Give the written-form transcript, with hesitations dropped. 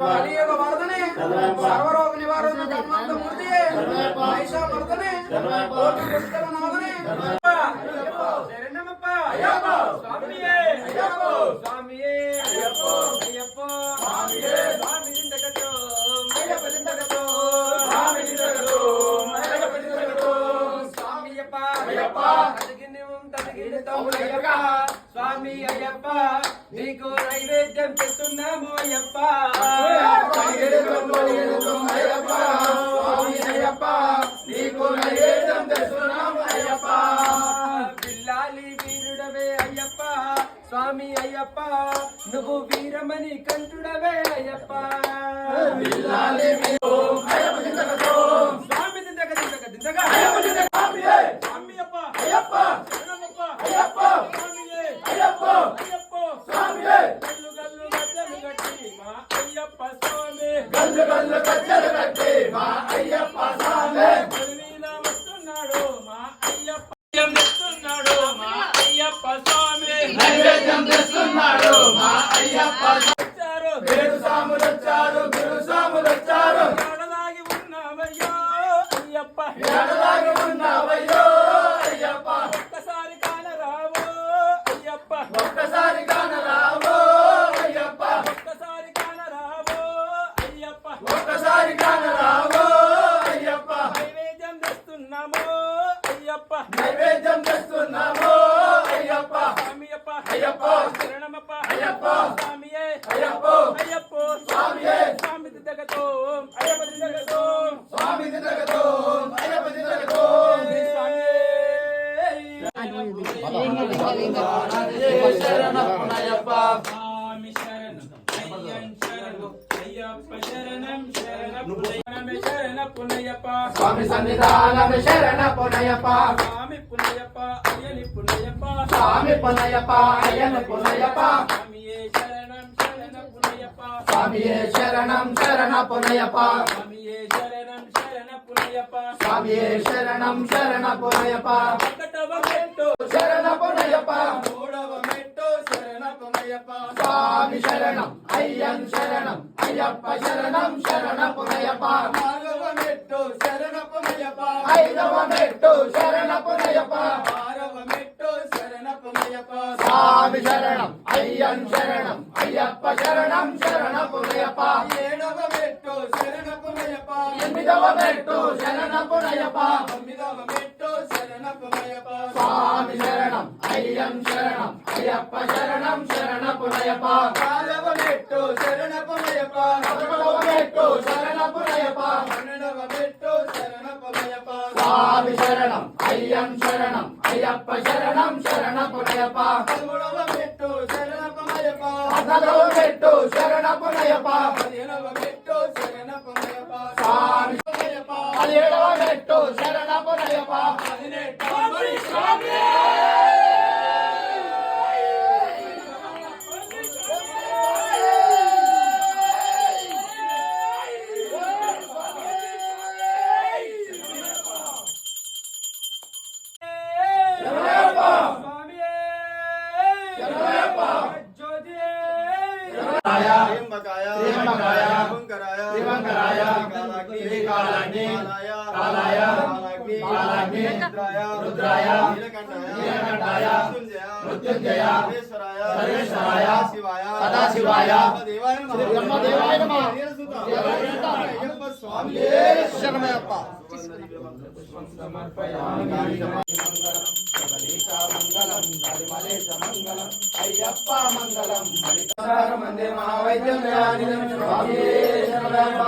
కలియుగ వరదనే సర్వరోగ నివారణ ధన్వంతమూర్తి మహిషామర్దనే కోటి పుష్కర నాథనే శరణమప్ప అయ్యప్ప స్వామియే అయ్యప్ప స్వామియే అయ్యప్ప అయ్యప్ప స్వామియే స్వామి జిందగతో అయ్యప్ప జిందగతో స్వామి జిందగతో అయ్యప్ప జిందగతో స్వామియప్ప అయ్యప్ప తదిగినితో అయ్యప్ప స్వామి అయ్యప్ప నీకు నైవేద్యం చేస్తున్నాము అయ్యప్ప నీకు నైవేద్యం చేస్తున్నాము అయ్యప్ప పిల్లాలి వీరుడవే అయ్యప్ప స్వామి అయ్యప్ప నువ్వు వీరమణి కంఠుడవే అయ్యప్ప పిల్లాలి స్వామి దిందగ దిందగ దిందగ స్వామి అయ్యప్ప అయ్యప్ప అయ్యప్ప స్వామియే అయ్యప్ప అయ్యప్ప స్వామియే గల్లు గల్లు గజ్జలు గట్టి మా అయ్యప్ప స్వామి గల్లు గల్లు గజ్జలు గట్టి మా అయ్యప్ప స్వామి గల్లీల వస్తున్నాడు మా అయ్యప్ప తెస్తున్నాడు మా అయ్యప్ప స్వామి నైవేద్యం తెస్తున్నాడు మా అయ్యప్ప వచ్చారు వేరు సాములు వచ్చారు గురు సాములు వచ్చారు ఎడలాగి ఉన్నావయ్యో అయ్యప్ప ఎడలాగి ఉన్నావయ్యో అయ్యప్ప ఒక్కసారి కానరావో అయ్యప్ప ఒక్కసారి కానరావో అయ్యప్ప ఒక్కసారి కానరావో అయ్యప్ప ఒక్కసారి కానరావో అయ్యప్ప నైవేద్యం తెస్తున్నాము అయ్యప్ప నైవేద్యం తెస్తున్నాము అయ్యప్ప స్వామియప్ప అయ్యప్ప శరణమప్ప అయ్యప్ప స్వామియే అయ్యప్ప అయ్యప్ప స్వామియే స్వామి దిద్దగతో అయ్యప్ప దిద్దగతో స్వామి దిద్దగతో అయ్యప్ప దిద్దగతో శరణమయ్యప్ప స్వామి శరణం అయ్యప్ప శరణం శరణ పునయ్యప్ప స్వామి సన్నిధానం శరణ పునయ్యప్ప స్వామి పునయ్యప్ప అయ్యని పునయ్యప్ప స్వామి పునయ్యప్ప అయ్యని పునయ్యప్ప స్వామియే శరణం శరణ పునయ్యప్ప స్వామియే శరణం శరణ పునయ్యప్ప స్వామియే శరణం శరణ పునయ్యప్ప స్వామియే శరణం శరణ పునయ్యప్ప ఒకటవ మెట్టు శరణ పునయ్యప్ప మూడవ మెట్టు శరణ పునయ్యప్ప స్వామి శరణం అయ్యన్ శరణం అయ్యప్ప శరణం శరణ పునయ్యప్ప నాలుగవ మెట్టు శరణ పునయ్యప్ప ఐదవ మెట్టు శరణ పునయ్యప్ప ఆరవ మెట్టు శరణ పునయ్యప్ప స్వామి శరణం అయ్యన్ శరణం అయ్యప్ప శరణం శరణ పునయ్యప్ప ఏడవ మెట్టు శరణ పునయ్యప్ప ఎనిమిదవ మెట్టు శరణ పునయ్యప్ప తొమ్మిదవ మెట్టు శరణ పునయ్యప్ప స్వామి శరణం అయ్యన్ శరణం అయ్యప్ప శరణం శరణ పునయ్యప్ప పదవ మెట్టు శరణ పునయ్యప్ప పదకొండవ మెట్టు శరణ పునయ్యప్ప పన్నెండవ మెట్టు శరణ పునయ్యప్ప స్వామి శరణం అయ్యన్ శరణం అయ్యప్ప శరణం శరణ పునయ్యప్ప పదమూడవ మెట్టు శరణ పునయ్యప్ప పద్నాలుగవ మెట్టు శరణ పునయ్యప్ప పదిహేనవ మెట్టు శరణ పునయ్యప్ప స్వామి పదిహేడవ మెట్టు శరణ పునయ్యప్ప పదినెట్టవ స్వామి సదాశివాయ బ్రహ్మదేవాయ నమః స్వామియే శరణమయ్యప్ప అయ్యప్ప మంగళం మందే మహావైద్యం స్వామియే శరణమయ్యప్ప